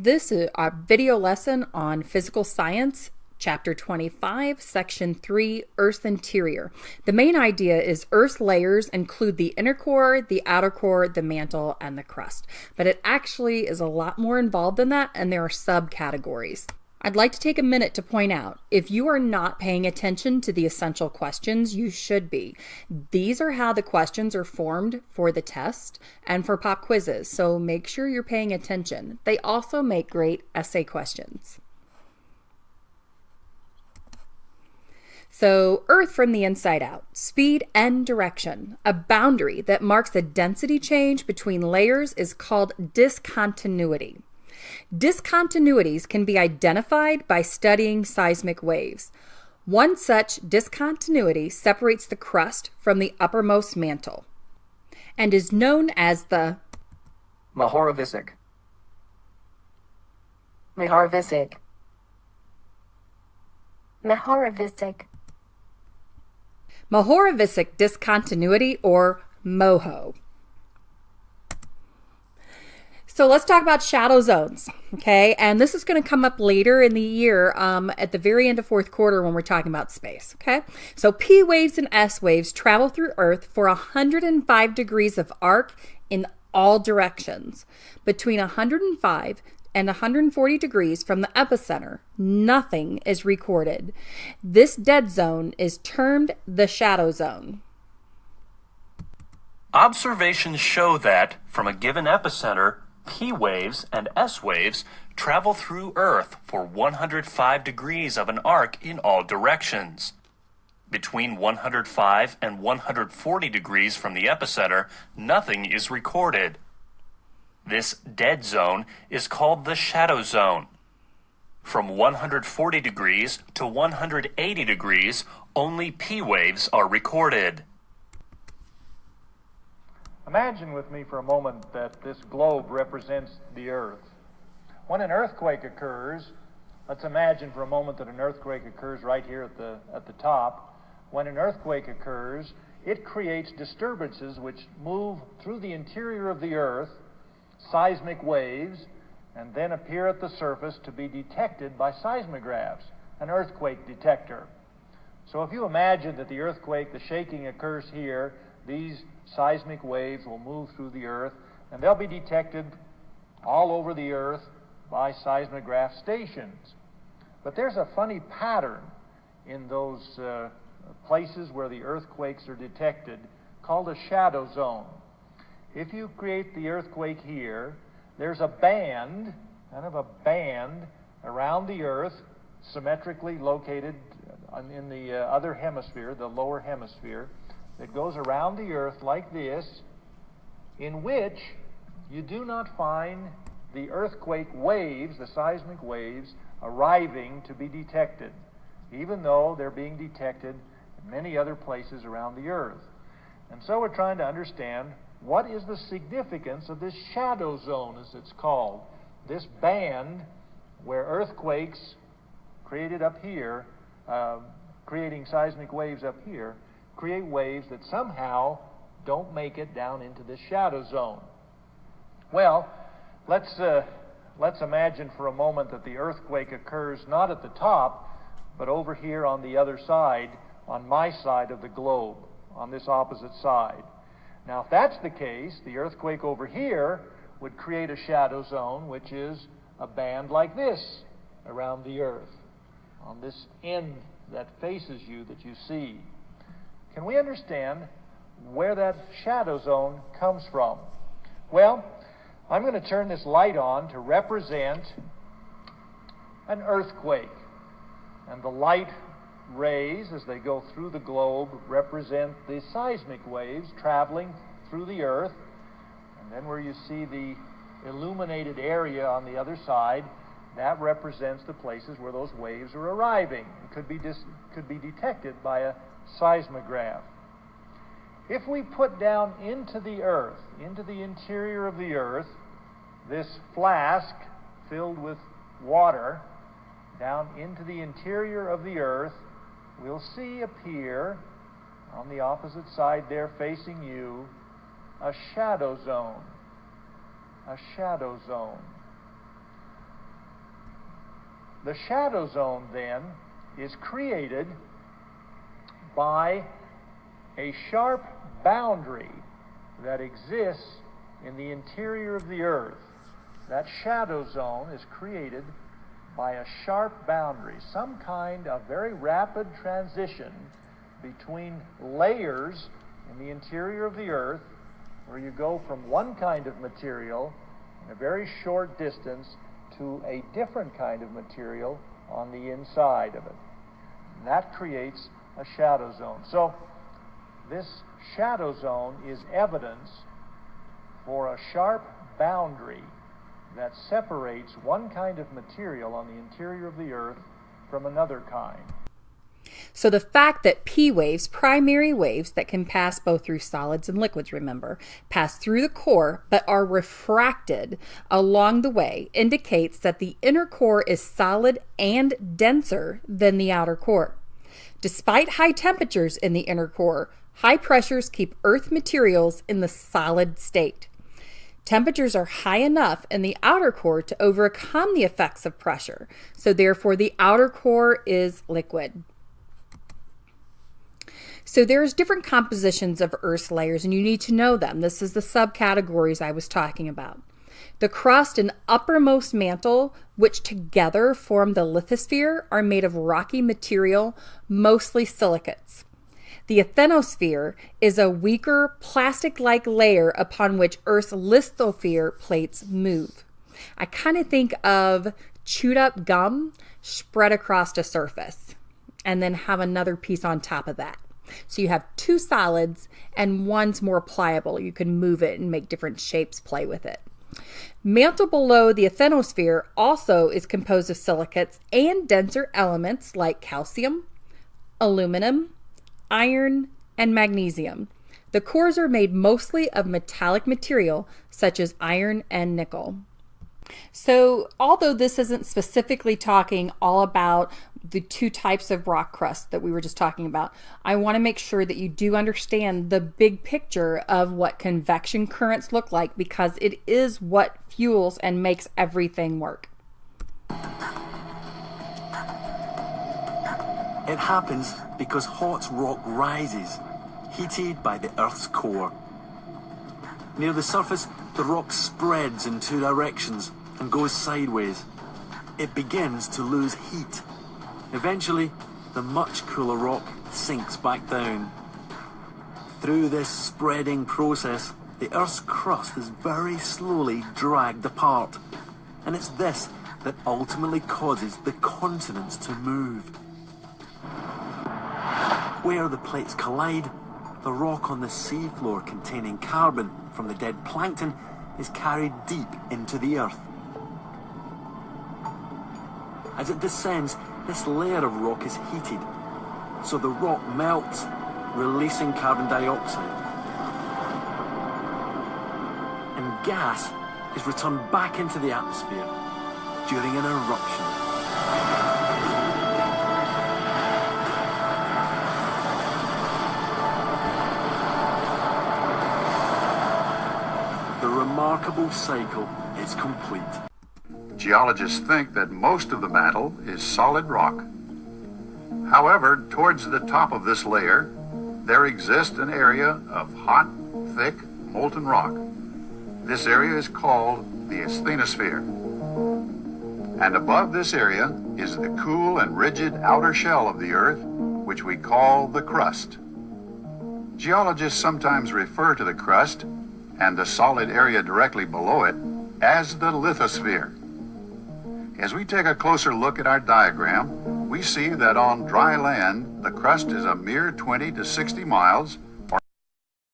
This is our video lesson on physical science, chapter 25, section 3, Earth's interior. The main idea is Earth's layers include the inner core, the outer core, the mantle, and the crust. But it actually is a lot more involved than that, and there are subcategories. I'd like to take a minute to point out, if you are not paying attention to the essential questions, you should be. These are how the questions are formed for the test and for pop quizzes, so make sure you're paying attention. They also make great essay questions. So, Earth from the inside out, speed and direction. A boundary that marks a density change between layers is called discontinuity. Discontinuities can be identified by studying seismic waves. One such discontinuity separates the crust from the uppermost mantle and is known as the Mohorovičić. Mohorovičić. Mohorovičić. Mohorovičić discontinuity, or MOHO. So let's talk about shadow zones, okay? And this is going to come up later in the year at the very end of fourth quarter when we're talking about space, okay? So P waves and S waves travel through Earth for 105 degrees of arc in all directions. Between 105 and 140 degrees from the epicenter, nothing is recorded. This dead zone is termed the shadow zone. Observations show that from a given epicenter, P waves and S waves travel through Earth for 105 degrees of an arc in all directions. Between 105 and 140 degrees from the epicenter, nothing is recorded. This dead zone is called the shadow zone. From 140 degrees to 180 degrees, only P waves are recorded. Imagine with me for a moment that this globe represents the Earth. When an earthquake occurs, let's imagine for a moment that an earthquake occurs right here at the top. When an earthquake occurs, it creates disturbances which move through the interior of the Earth, seismic waves, and then appear at the surface to be detected by seismographs, an earthquake detector. So if you imagine that the earthquake, the shaking occurs here, these seismic waves will move through the Earth, and they'll be detected all over the Earth by seismograph stations. But there's a funny pattern in those places where the earthquakes are detected called a shadow zone. If you create the earthquake here, there's a band, kind of a band around the Earth, symmetrically located in the other hemisphere, the lower hemisphere, that goes around the Earth like this, in which you do not find the earthquake waves, the seismic waves, arriving to be detected, even though they're being detected in many other places around the Earth. And so we're trying to understand what is the significance of this shadow zone, as it's called, this band where earthquakes created up here, creating seismic waves up here, create waves that somehow don't make it down into this shadow zone. Well, let's imagine for a moment that the earthquake occurs not at the top, but over here on the other side, on my side of the globe, on this opposite side. Now, if that's the case, the earthquake over here would create a shadow zone, which is a band like this around the Earth, on this end that faces you that you see. Can we understand where that shadow zone comes from? Well, I'm going to turn this light on to represent an earthquake. And the light rays, as they go through the globe, represent the seismic waves traveling through the Earth. And then where you see the illuminated area on the other side, that represents the places where those waves are arriving. It could be detected by a seismograph. If we put down into the Earth, into the interior of the Earth, this flask filled with water, down into the interior of the Earth, we'll see appear on the opposite side there facing you a shadow zone. A shadow zone. The shadow zone, then, is created by a sharp boundary that exists in the interior of the earth. That shadow zone is created by a sharp boundary, some kind of very rapid transition between layers in the interior of the earth, where you go from one kind of material in a very short distance to a different kind of material on the inside of it. And that creates a shadow zone. So this shadow zone is evidence for a sharp boundary that separates one kind of material on the interior of the earth from another kind. So the fact that P waves, primary waves that can pass both through solids and liquids, remember, pass through the core but are refracted along the way, indicates that the inner core is solid and denser than the outer core. Despite high temperatures in the inner core, high pressures keep Earth materials in the solid state. Temperatures are high enough in the outer core to overcome the effects of pressure, so therefore the outer core is liquid. So there's different compositions of Earth's layers, and you need to know them. This is the subcategories I was talking about. The crust and uppermost mantle, which together form the lithosphere, are made of rocky material, mostly silicates. The asthenosphere is a weaker plastic-like layer upon which Earth's lithosphere plates move. I kind of think of chewed up gum spread across a surface and then have another piece on top of that. So you have two solids and one's more pliable. You can move it and make different shapes, play with it. Mantle below the asthenosphere also is composed of silicates and denser elements like calcium, aluminum, iron, and magnesium. The cores are made mostly of metallic material such as iron and nickel. So although this isn't specifically talking all about the two types of rock crust that we were just talking about, I want to make sure that you do understand the big picture of what convection currents look like, because it is what fuels and makes everything work. It happens because hot rock rises, heated by the Earth's core. Near the surface, the rock spreads in two directions and goes sideways. It begins to lose heat. Eventually, the much cooler rock sinks back down. Through this spreading process, the Earth's crust is very slowly dragged apart, and it's this that ultimately causes the continents to move. Where the plates collide, the rock on the seafloor containing carbon from the dead plankton is carried deep into the Earth. As it descends, this layer of rock is heated, so the rock melts, releasing carbon dioxide. And gas is returned back into the atmosphere during an eruption. The remarkable cycle is complete. Geologists think that most of the mantle is solid rock. However, towards the top of this layer, there exists an area of hot, thick, molten rock. This area is called the asthenosphere. And above this area is the cool and rigid outer shell of the Earth, which we call the crust. Geologists sometimes refer to the crust and the solid area directly below it as the lithosphere. As we take a closer look at our diagram, we see that on dry land, the crust is a mere 20 to 60 miles